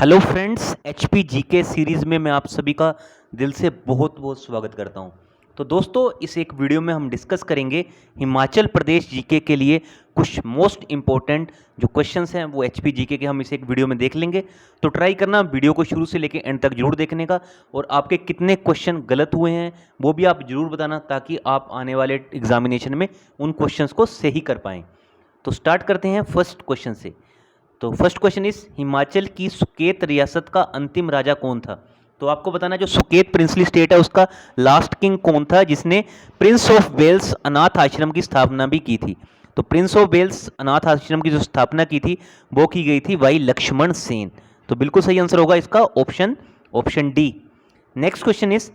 Hello friends, HP GK series में मैं आप सभी का दिल से बहुत बहुत स्वागत करता हूं। तो दोस्तों, इस एक वीडियो में हम डिस्कस करेंगे हिमाचल प्रदेश जीके के लिए कुछ मोस्ट इम्पोर्टेंट जो क्वेश्चंस हैं वो एचपी जीके के हम इस एक वीडियो में देख लेंगे। तो ट्राई करना वीडियो को शुरू से लेकर एंड तक जरूर देखने का, और आपके कितने क्वेश्चन गलत हुए हैं वो भी आप जरूर बताना, ताकि आप आने वाले एग्जामिनेशन में उन क्वेश्चंस को सही कर पाएँ। तो स्टार्ट करते हैं फर्स्ट क्वेश्चन से। तो फर्स्ट क्वेश्चन इस हिमाचल की सुकेत रियासत का अंतिम राजा कौन था। तो आपको बताना, जो सुकेत प्रिंसली स्टेट है उसका लास्ट किंग कौन था जिसने प्रिंस ऑफ वेल्स अनाथ आश्रम की स्थापना भी की थी। तो प्रिंस ऑफ वेल्स अनाथ आश्रम की जो स्थापना की थी वो की गई थी भाई लक्ष्मण सेन। तो बिल्कुल सही आंसर होगा इसका option D. Next question is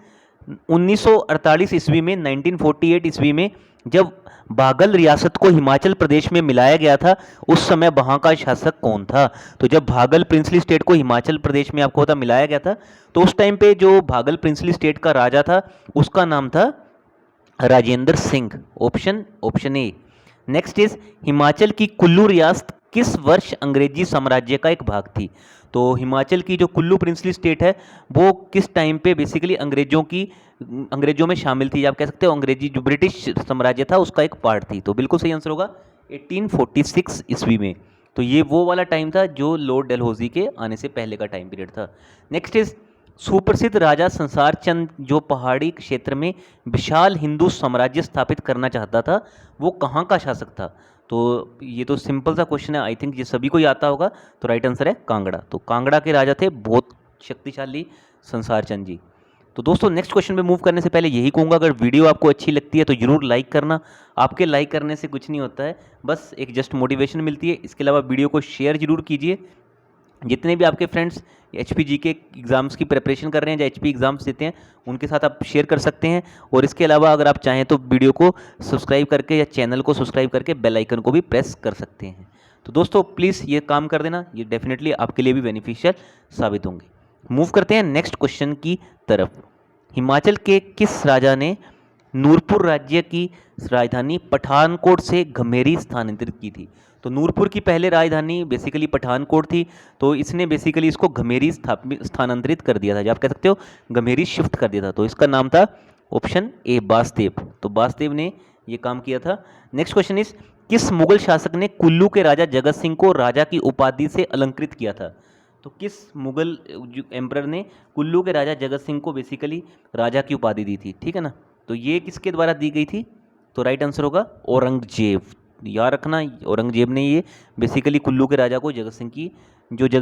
1948 ईस्वी में 1948 ईस्वी में जब बाघल रियासत को हिमाचल प्रदेश में मिलाया गया था, उस समय वहां का शासक कौन था। तो जब भागल प्रिंसली स्टेट को हिमाचल प्रदेश में आपको पता मिलाया गया था, तो उस टाइम पे जो भागल प्रिंसली स्टेट का राजा था उसका नाम था Rajendra Singh. Option A. Next is Himachal की कुल्लू रियासत किस वर्ष अंग्रेजी साम्राज्य का एक भाग थी। तो हिमाचल की जो कुल्लू प्रिंसली स्टेट है वो किस टाइम पे बेसिकली अंग्रेजों में शामिल थी, आप कह सकते हो अंग्रेजी जो ब्रिटिश साम्राज्य था उसका एक पार्ट थी। तो बिल्कुल सही आंसर होगा 1846 ईस्वी में। तो ये वो वाला टाइम था जो लॉर्ड डलहौजी के आने से पहले का टाइम पीरियड था। नेक्स्ट इज सुप्रसिद्ध राजा संसार चंद जो पहाड़ी क्षेत्र में विशाल हिंदू साम्राज्य स्थापित करना चाहता था, वो कहाँ का शासक था। तो ये तो सिंपल सा क्वेश्चन है, आई थिंक ये सभी को ही आता होगा। तो राइट आंसर है कांगड़ा। तो कांगड़ा के राजा थे बहुत शक्तिशाली संसार चंद जी। तो दोस्तों, नेक्स्ट क्वेश्चन पे मूव करने से पहले यही कहूँगा, अगर वीडियो आपको अच्छी लगती है तो जरूर लाइक करना। आपके लाइक करने से कुछ नहीं होता है, बस एक जस्ट मोटिवेशन मिलती है। इसके अलावा वीडियो को शेयर जरूर कीजिए। जितने भी आपके फ्रेंड्स एचपी जीके एग्ज़ाम्स की प्रिपरेशन कर रहे हैं या एचपी एग्ज़ाम्स देते हैं, उनके साथ आप शेयर कर सकते हैं। और इसके अलावा अगर आप चाहें तो वीडियो को सब्सक्राइब करके या चैनल को सब्सक्राइब करके बेल आइकन को भी प्रेस कर सकते हैं। तो दोस्तों, प्लीज़ ये काम कर देना, ये डेफिनेटली आपके लिए भी बेनिफिशियल साबित होंगे। मूव करते हैं नेक्स्ट क्वेश्चन की तरफ। हिमाचल के किस राजा ने नूरपुर राज्य की राजधानी पठानकोट से घमेरी स्थानांतरित की थी। तो नूरपुर की पहले राजधानी बेसिकली पठानकोट थी, तो इसने बेसिकली इसको घमेरी स्थानांतरित कर दिया था, जो आप कह सकते हो घमेरी शिफ्ट कर दिया था। तो इसका नाम था ऑप्शन ए बासदेव। तो बासदेव ने ये काम किया था। नेक्स्ट क्वेश्चन इज किस मुगल शासक ने कुल्लू के राजा जगत सिंह को राजा की उपाधि से अलंकृत किया था। तो किस मुगल एम्परर ने कुल्लू के राजा जगत सिंह को बेसिकली राजा की उपाधि दी थी, ठीक है ना। तो ये किसके द्वारा दी गई थी। तो राइट आंसर होगा औरंगजेब। याद रखना, औरंगजेब ने ये बेसिकली कुल्लू के राजा को जगत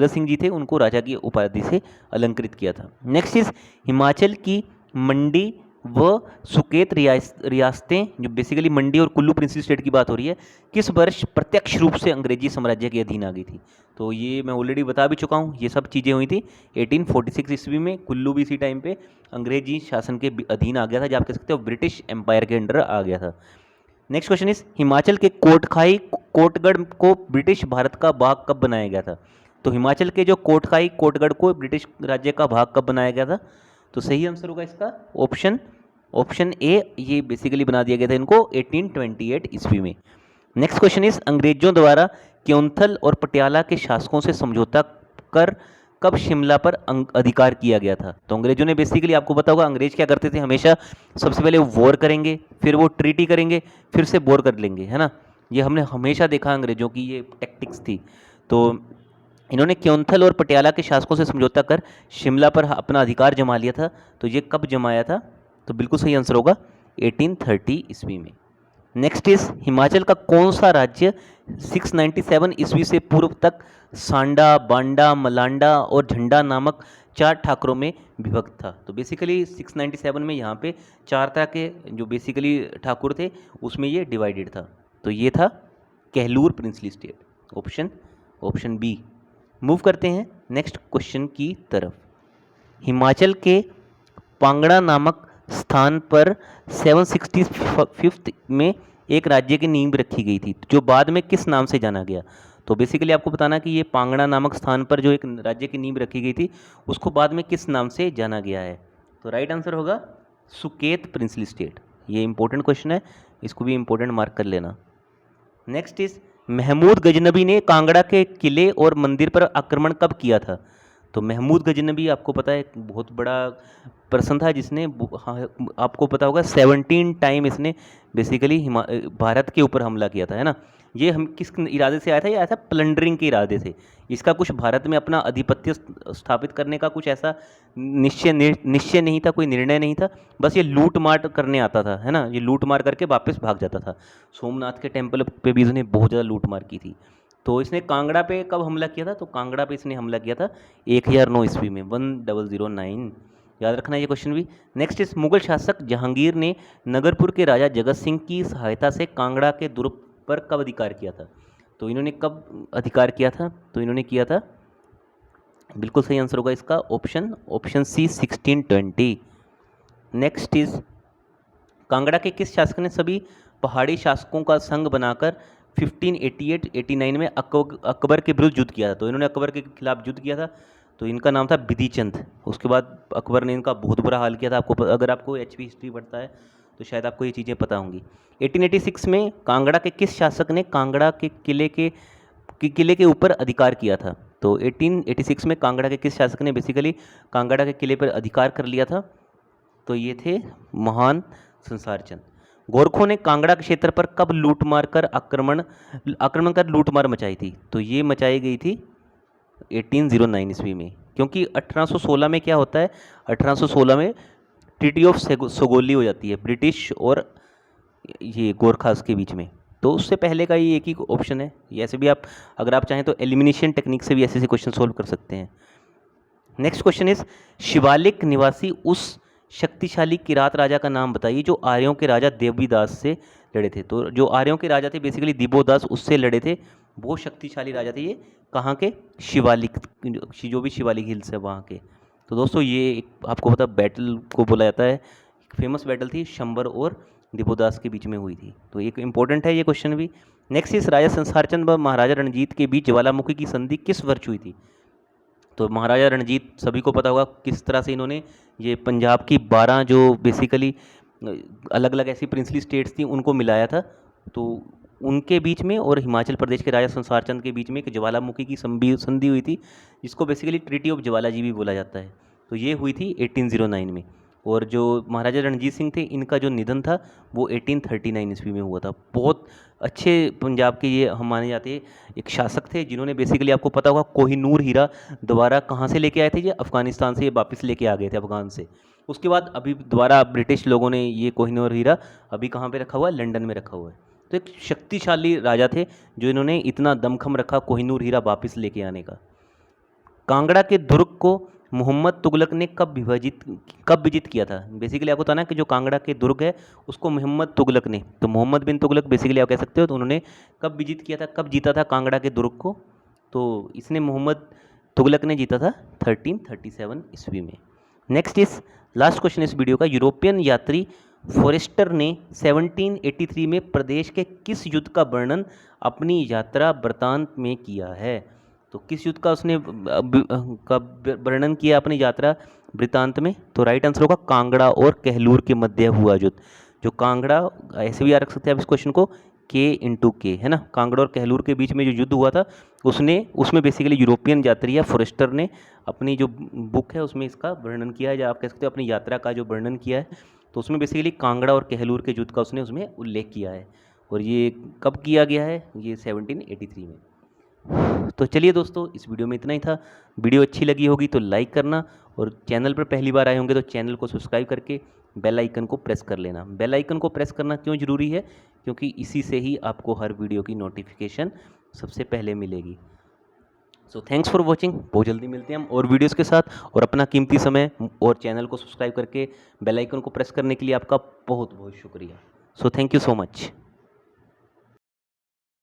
सिंह जी थे उनको राजा की उपाधि से अलंकृत किया था। नेक्स्ट इज हिमाचल की मंडी व सुकेत रियासतें, जो बेसिकली मंडी और कुल्लू प्रिंसली स्टेट की बात हो रही है, किस वर्ष प्रत्यक्ष रूप से अंग्रेजी साम्राज्य के अधीन आ गई थी। तो ये मैं ऑलरेडी बता भी चुका हूँ, ये सब चीज़ें हुई थी 1846 ईस्वी में। कुल्लू भी इसी टाइम पे अंग्रेजी शासन के अधीन आ गया था, जो आप कह सकते हो ब्रिटिश एम्पायर के अंडर आ गया था। नेक्स्ट क्वेश्चन इज हिमाचल के कोटगढ़ को ब्रिटिश भारत का भाग कब बनाया गया था। तो हिमाचल के जो कोटगढ़ को ब्रिटिश राज्य का भाग कब बनाया गया था। तो सही आंसर होगा इसका ऑप्शन ए, ये बेसिकली बना दिया गया था इनको 1828 ईस्वी में। नेक्स्ट क्वेश्चन इज अंग्रेजों द्वारा क्योंथल और पटियाला के शासकों से समझौता कर कब शिमला पर अधिकार किया गया था। तो अंग्रेजों ने बेसिकली, आपको पता होगा अंग्रेज क्या करते थे, हमेशा सबसे पहले वॉर करेंगे, फिर वो ट्रीटी करेंगे, फिर से वॉर कर लेंगे, है ना। ये हमने हमेशा देखा अंग्रेजों की ये टैक्टिक्स थी। तो इन्होंने क्योंथल और पटियाला के शासकों से समझौता कर शिमला पर अपना अधिकार जमा लिया था। तो ये कब जमाया था। तो बिल्कुल सही आंसर होगा 1830 ईस्वी में। नेक्स्ट इज हिमाचल का कौन सा राज्य 697 ईस्वी से पूर्व तक सांडा, बांडा, मलांडा और झंडा नामक 4 ठाकुरों में विभक्त था। तो बेसिकली 697 में यहाँ पे 4 तरह के जो बेसिकली ठाकुर थे उसमें ये डिवाइडेड था। तो ये था Kahlur princely state. Option B. Move करते हैं नेक्स्ट क्वेश्चन की तरफ। हिमाचल के पांगड़ा नामक स्थान पर 765 में एक राज्य की नींव रखी गई थी, जो बाद में किस नाम से जाना गया। तो बेसिकली आपको बताना कि ये पांगड़ा नामक स्थान पर जो एक राज्य की नींव रखी गई थी उसको बाद में किस नाम से जाना गया है। तो राइट आंसर होगा सुकेत प्रिंसली स्टेट। ये इंपॉर्टेंट क्वेश्चन है, इसको भी इंपॉर्टेंट मार्क कर लेना। नेक्स्ट इज महमूद गजनबी ने कांगड़ा के किले और मंदिर पर आक्रमण कब किया था। तो महमूद गजनबी आपको पता है बहुत बड़ा पर्सन था जिसने हाँ, आपको पता होगा 17 टाइम इसने बेसिकली भारत के ऊपर हमला किया था, है ना। ये हम किस इरादे से आया था? ये आया था प्लंडरिंग के इरादे से। इसका कुछ भारत में अपना आधिपत्य स्थापित करने का कुछ ऐसा निश्चय नहीं था, कोई निर्णय नहीं था। बस ये लूट मार करने आता था, है ना। ये लूट मार करके वापस भाग जाता था। सोमनाथ के टेम्पल पे भी इसने बहुत ज़्यादा लूट मार की थी। तो इसने कांगड़ा पे कब हमला किया था? तो कांगड़ा पे इसने हमला किया था 1009 ईस्वी में, 1009। याद रखना ये क्वेश्चन भी। नेक्स्ट इस मुगल शासक जहांगीर ने नगरपुर के राजा जगत सिंह की सहायता से कांगड़ा के दुर्ग पर कब अधिकार किया था? तो इन्होंने कब अधिकार किया था? तो इन्होंने किया था, बिल्कुल सही आंसर होगा इसका option C 1620। Next is Kangra के किस शासक ने सभी पहाड़ी शासकों का संघ बनाकर 1588-89 में अकबर के विरुद्ध युद्ध किया था? तो इन्होंने अकबर के खिलाफ युद्ध किया था, तो इनका नाम था बिधिचंद। उसके बाद अकबर ने इनका बहुत बुरा हाल किया था। आपको अगर आपको एचपी हिस्ट्री पढ़ता है तो शायद आपको ये चीज़ें पता होंगी। 1886 में कांगड़ा के किस शासक ने कांगड़ा के किले के ऊपर अधिकार किया था? तो 1886 में कांगड़ा के किस शासक ने बेसिकली कांगड़ा के किले पर अधिकार कर लिया था? तो ये थे महान संसारचंद। गोरखों ने कांगड़ा के क्षेत्र पर कब लूटमार कर आक्रमण कर लूटमार मचाई थी? तो ये मचाई गई थी 1809 ईस्वी में, क्योंकि 1816 में क्या होता है? 1816 में ट्रीटी ऑफ सोगोली हो जाती है ब्रिटिश और ये गोरखास के बीच में। तो उससे पहले का ये एक ही ऑप्शन है। ऐसे भी आप अगर आप चाहें तो एलिमिनेशन टेक्निक से भी ऐसे क्वेश्चन सोल्व कर सकते हैं। नेक्स्ट क्वेश्चन इज शिवालिक निवासी उस शक्तिशाली किरात राजा का नाम बताइए जो आर्यों के राजा देवीदास से लड़े थे। तो जो आर्यों के राजा थे बेसिकली दिवोदास, उससे लड़े थे। बहुत शक्तिशाली राजा थे ये। कहाँ के? शिवालिक, जो भी शिवालिक हिल्स है वहाँ के। तो दोस्तों ये आपको पता बैटल को बोला जाता है, फेमस बैटल थी, शंबर और दिवोदास के बीच में हुई थी। तो एक इंपॉर्टेंट है ये क्वेश्चन भी। नेक्स्ट इस राजा संसारचंद व महाराजा रणजीत के बीच ज्वालामुखी की संधि किस वर्ष हुई थी? तो महाराजा रणजीत सभी को पता होगा किस तरह से इन्होंने ये पंजाब की 12 जो बेसिकली अलग अलग ऐसी प्रिंसली स्टेट्स थी उनको मिलाया था। तो उनके बीच में और हिमाचल प्रदेश के राजा संसारचंद के बीच में एक ज्वालामुखी की संधि हुई थी, जिसको बेसिकली ट्रीटी ऑफ ज्वालाजी भी बोला जाता है। तो ये हुई थी 1809 में। और जो महाराजा रणजीत सिंह थे इनका जो निधन था वो 1839 ईस्वी में हुआ था। बहुत अच्छे पंजाब के ये हम माने जाते एक शासक थे, जिन्होंने बेसिकली आपको पता होगा कोहिनूर हीरा दोबारा कहाँ से लेके आए थे? ये अफ़गानिस्तान से वापस लेके आ गए थे, अफ़गान से। उसके बाद अभी दोबारा ब्रिटिश लोगों ने ये कोहिनूर हीरा अभी कहाँ पे रखा हुआ है? लंदन में रखा हुआ है। तो एक शक्तिशाली राजा थे जो इन्होंने इतना दमखम रखा कोहिनूर हीरा वापस लेके आने का। कांगड़ा के दुर्ग को मोहम्मद तुगलक ने कब विजित किया था? बेसिकली आपको बताना है कि जो कांगड़ा के दुर्ग है उसको मोहम्मद तुगलक ने, तो मोहम्मद बिन तुगलक बेसिकली आप कह सकते हो, तो उन्होंने कब विजिट किया था, कब जीता था कांगड़ा के दुर्ग को? तो इसने मोहम्मद तुगलक ने जीता था 1337 ईस्वी में। नेक्स्ट इस लास्ट क्वेश्चन इस वीडियो का, यूरोपियन यात्री फॉरेस्टर ने 1783 में प्रदेश के किस युद्ध का वर्णन अपनी यात्रा वृत्तांत में किया है? तो किस युद्ध का उसने वर्णन किया अपनी यात्रा वृत्तांत में? तो राइट आंसर होगा कांगड़ा और कहलूर के मध्य हुआ युद्ध। जो कांगड़ा, ऐसे भी याद रख सकते हैं आप इस क्वेश्चन को, K है ना, कांगड़ा और कहलूर के बीच में जो युद्ध हुआ था उसमें बेसिकली यूरोपियन यात्री या फॉरेस्टर ने अपनी जो बुक है उसमें इसका वर्णन किया है, या आप कह सकते हो अपनी यात्रा का जो वर्णन किया है। तो उसमें बेसिकली कांगड़ा और कहलूर के युद्ध का उसने उसमें उल्लेख किया है। और ये कब किया गया है? ये 1783 में। तो चलिए दोस्तों, इस वीडियो में इतना ही था। वीडियो अच्छी लगी होगी तो लाइक करना, और चैनल पर पहली बार आए होंगे तो चैनल को सब्सक्राइब करके बेल आइकन को प्रेस कर लेना। बेल आइकन को प्रेस करना क्यों ज़रूरी है? क्योंकि इसी से ही आपको हर वीडियो की नोटिफिकेशन सबसे पहले मिलेगी। So thanks for watching. बहुत जल्दी मिलते हैं हम और वीडियोज़ के साथ। और अपना कीमती समय और चैनल को सब्सक्राइब करके बेल आइकन को प्रेस करने के लिए आपका बहुत बहुत शुक्रिया। So thank you so much.